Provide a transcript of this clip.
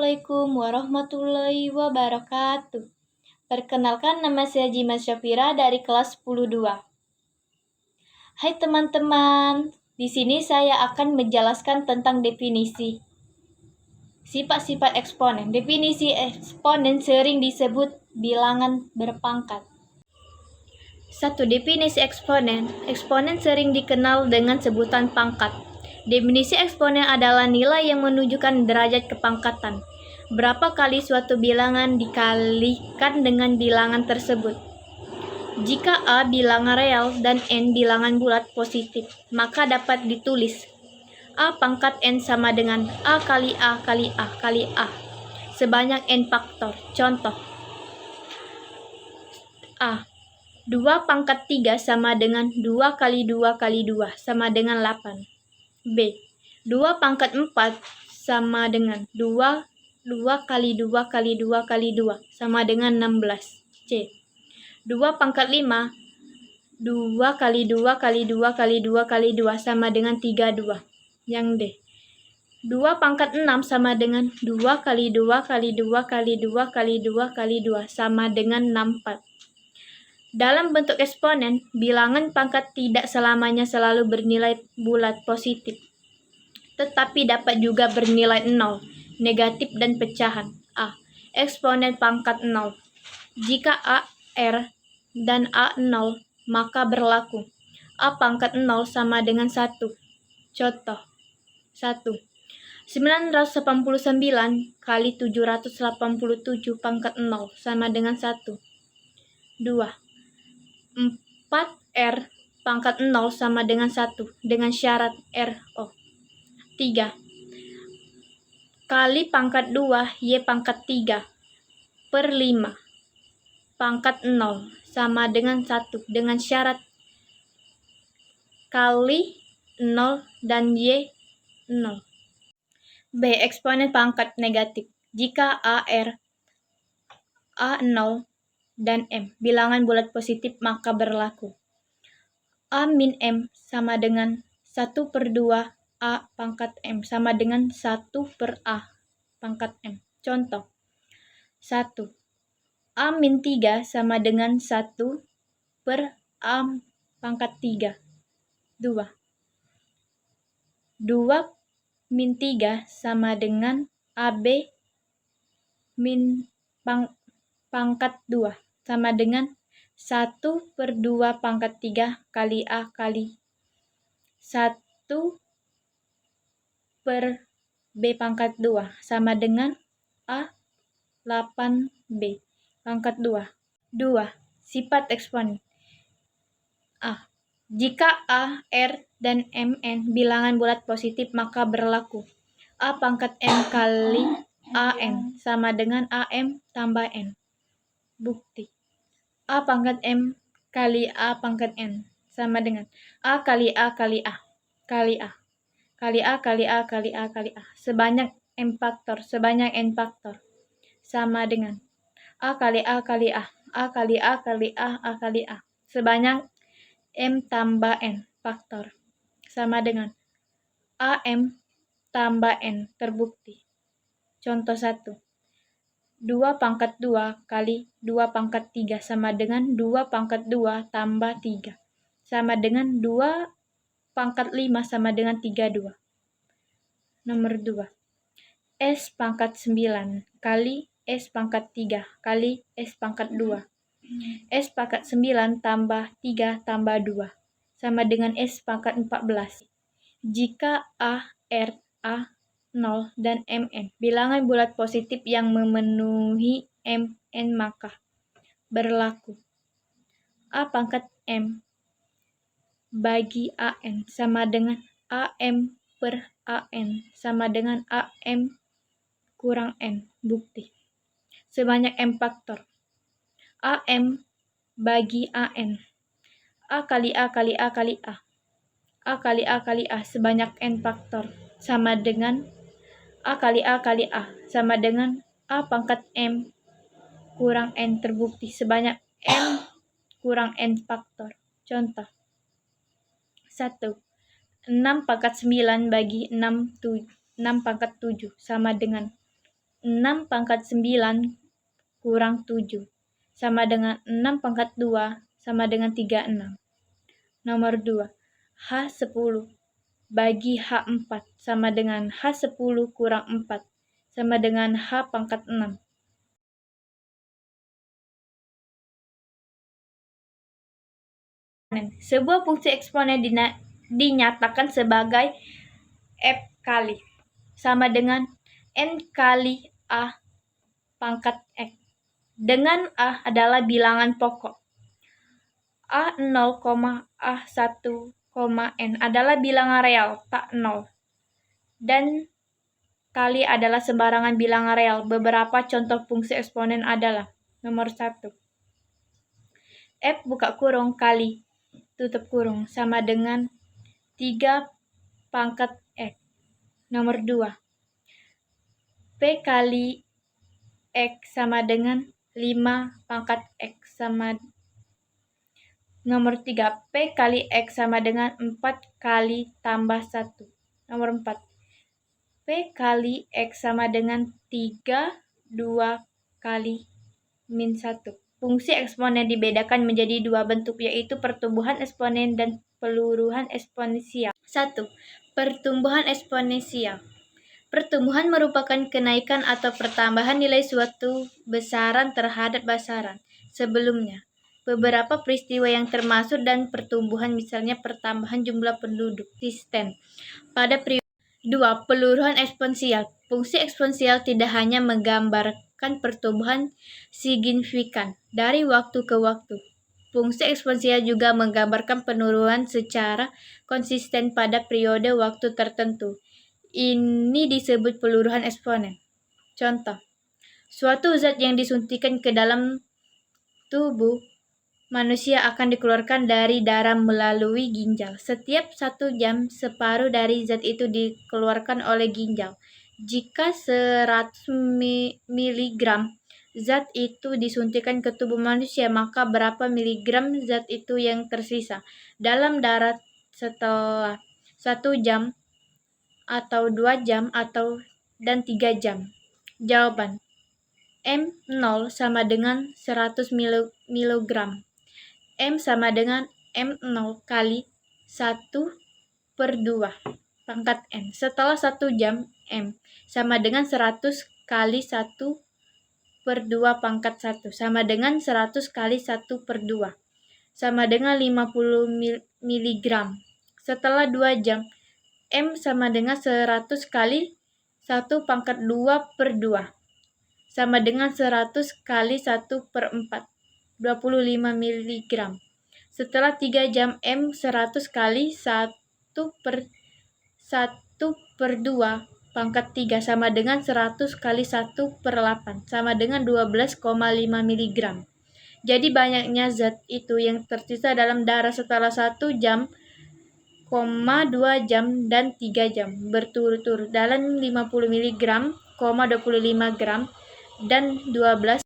Assalamualaikum warahmatullahi wabarakatuh. Perkenalkan, nama saya Jima Syafira dari kelas 10-2. Hai teman-teman, di sini saya akan menjelaskan tentang definisi sifat-sifat eksponen. Definisi eksponen sering disebut bilangan berpangkat. 1. Definisi eksponen. Eksponen sering dikenal dengan sebutan pangkat. Definisi eksponen adalah nilai yang menunjukkan derajat kepangkatan. Berapa kali suatu bilangan dikalikan dengan bilangan tersebut. Jika A bilangan real dan N bilangan bulat positif, maka dapat ditulis A pangkat N sama dengan A kali A kali A kali A sebanyak N faktor. Contoh A. 2 pangkat 3 sama dengan 2 kali 2 kali 2 sama dengan 8. B. 2 pangkat 4 sama dengan 2 kali 2 kali 2 kali 2 sama dengan 16. C. 2 pangkat 5 2 kali 2 kali 2 kali 2 kali 2 sama dengan 32. Yang D. 2 pangkat 6 sama dengan 2 kali 2 kali 2 kali 2 kali 2 kali 2 sama dengan 64. Dalam bentuk eksponen, bilangan pangkat tidak selamanya selalu bernilai bulat positif, tetapi dapat juga bernilai 0, negatif dan pecahan. A. Eksponen pangkat 0. Jika A, R, dan A 0, maka berlaku A pangkat 0 sama dengan 1. Contoh 1. 989 kali 787 pangkat 0 sama dengan 1. 2. 4R pangkat 0 sama dengan 1 dengan syarat RO. 3. Kali pangkat 2 Y pangkat 3 per 5 pangkat 0 sama dengan 1 dengan syarat kali 0 dan Y 0. B. Eksponen pangkat negatif. Jika A, R, A 0, dan M bilangan bulat positif, maka berlaku A min M sama dengan 1 per 2 A pangkat M sama dengan 1 per A pangkat M. Contoh 1. A min 3 sama dengan 1 per A pangkat 3. 2. 2 min 3 sama dengan AB min pangkat 2 sama dengan 1 per 2 pangkat 3 kali A kali 1 per B pangkat 2 sama dengan A 8B pangkat 2. 2. Sifat eksponen. A. Jika A, R, dan Mn bilangan bulat positif, maka berlaku A pangkat M kali AN sama dengan AM tambah N. Bukti. A pangkat M kali A pangkat N sama dengan A kali A kali A kali A kali A kali A kali A kali A sebanyak M faktor sama dengan A kali A kali A kali A kali A kali A sebanyak M tambah N faktor sama dengan AM tambah N. Terbukti. Contoh 1. 2 pangkat 2 kali 2 pangkat 3 sama dengan 2 pangkat 2 tambah 3 sama dengan 2 pangkat 5 sama dengan 32. Nomor 2. S pangkat 9 kali S pangkat 3 kali S pangkat 2. S pangkat 9 tambah 3 tambah 2 sama dengan S pangkat 14. Jika A, R, A, 0, dan Mn bilangan bulat positif yang memenuhi Mn, maka berlaku A pangkat M bagi AN sama dengan AM per AN sama dengan AM kurang N. Bukti. Sebanyak M faktor. AM bagi AN. A kali A kali A kali A. A kali A kali A sebanyak N faktor sama dengan A kali A kali A sama dengan A pangkat M kurang N. Terbukti sebanyak M kurang N faktor. Contoh 1. 6 pangkat 9 bagi 6 pangkat 7 sama dengan 6 pangkat 9 kurang 7 sama dengan 6 pangkat 2 sama dengan 36. Nomor 2. H10 bagi H4 sama dengan H10 kurang 4 sama dengan H pangkat 6. Sebuah fungsi eksponen dinyatakan sebagai f kali sama dengan n kali a pangkat x, dengan a adalah bilangan pokok. A0, A1, n adalah bilangan real, tak 0. Dan kali adalah sembarangan bilangan real. Beberapa contoh fungsi eksponen adalah: nomor 1. F buka kurung kali tutup kurung sama dengan 3 pangkat x. Nomor 2. P kali x sama dengan 5 pangkat x sama. Nomor 3. P kali x sama dengan 4 kali tambah 1. Nomor 4. P kali x sama dengan 3, 2 kali min 1. Fungsi eksponen dibedakan menjadi dua bentuk, yaitu pertumbuhan eksponen dan peluruhan eksponensial. 1. Pertumbuhan eksponensial. Pertumbuhan merupakan kenaikan atau pertambahan nilai suatu besaran terhadap besaran sebelumnya. Beberapa peristiwa yang termasuk dan pertumbuhan misalnya pertambahan jumlah penduduk konsisten pada periode. 2. Peluruhan eksponensial. Fungsi eksponensial tidak hanya menggambarkan pertumbuhan signifikan dari waktu ke waktu. Fungsi eksponensial juga menggambarkan penurunan secara konsisten pada periode waktu tertentu. Ini disebut peluruhan eksponen. Contoh, suatu zat yang disuntikan ke dalam tubuh manusia akan dikeluarkan dari darah melalui ginjal. Setiap 1 jam, separuh dari zat itu dikeluarkan oleh ginjal. Jika 100 mg zat itu disuntikan ke tubuh manusia, maka berapa miligram zat itu yang tersisa dalam darah setelah 1 jam, atau 2 jam, dan 3 jam? Jawaban: M0 sama dengan 100 mg. M sama dengan M0 kali 1/2 pangkat N. Setelah 1 jam, M sama dengan 100 kali 1/2 pangkat 1 sama dengan 100 kali 1/2 sama dengan 50 mg. Setelah 2 jam, M sama dengan 100 kali 1/2 sama dengan 100 kali 1/4, 25 mg. Setelah 3 jam, M 100 kali 1/2 pangkat 3 sama dengan 100 kali 1/8 sama dengan 12,5 mg. Jadi banyaknya zat itu yang tersisa dalam darah setelah 1 jam, 2 jam, dan 3 jam berturut-turut dalam 50 mg, 25 gram, dan 12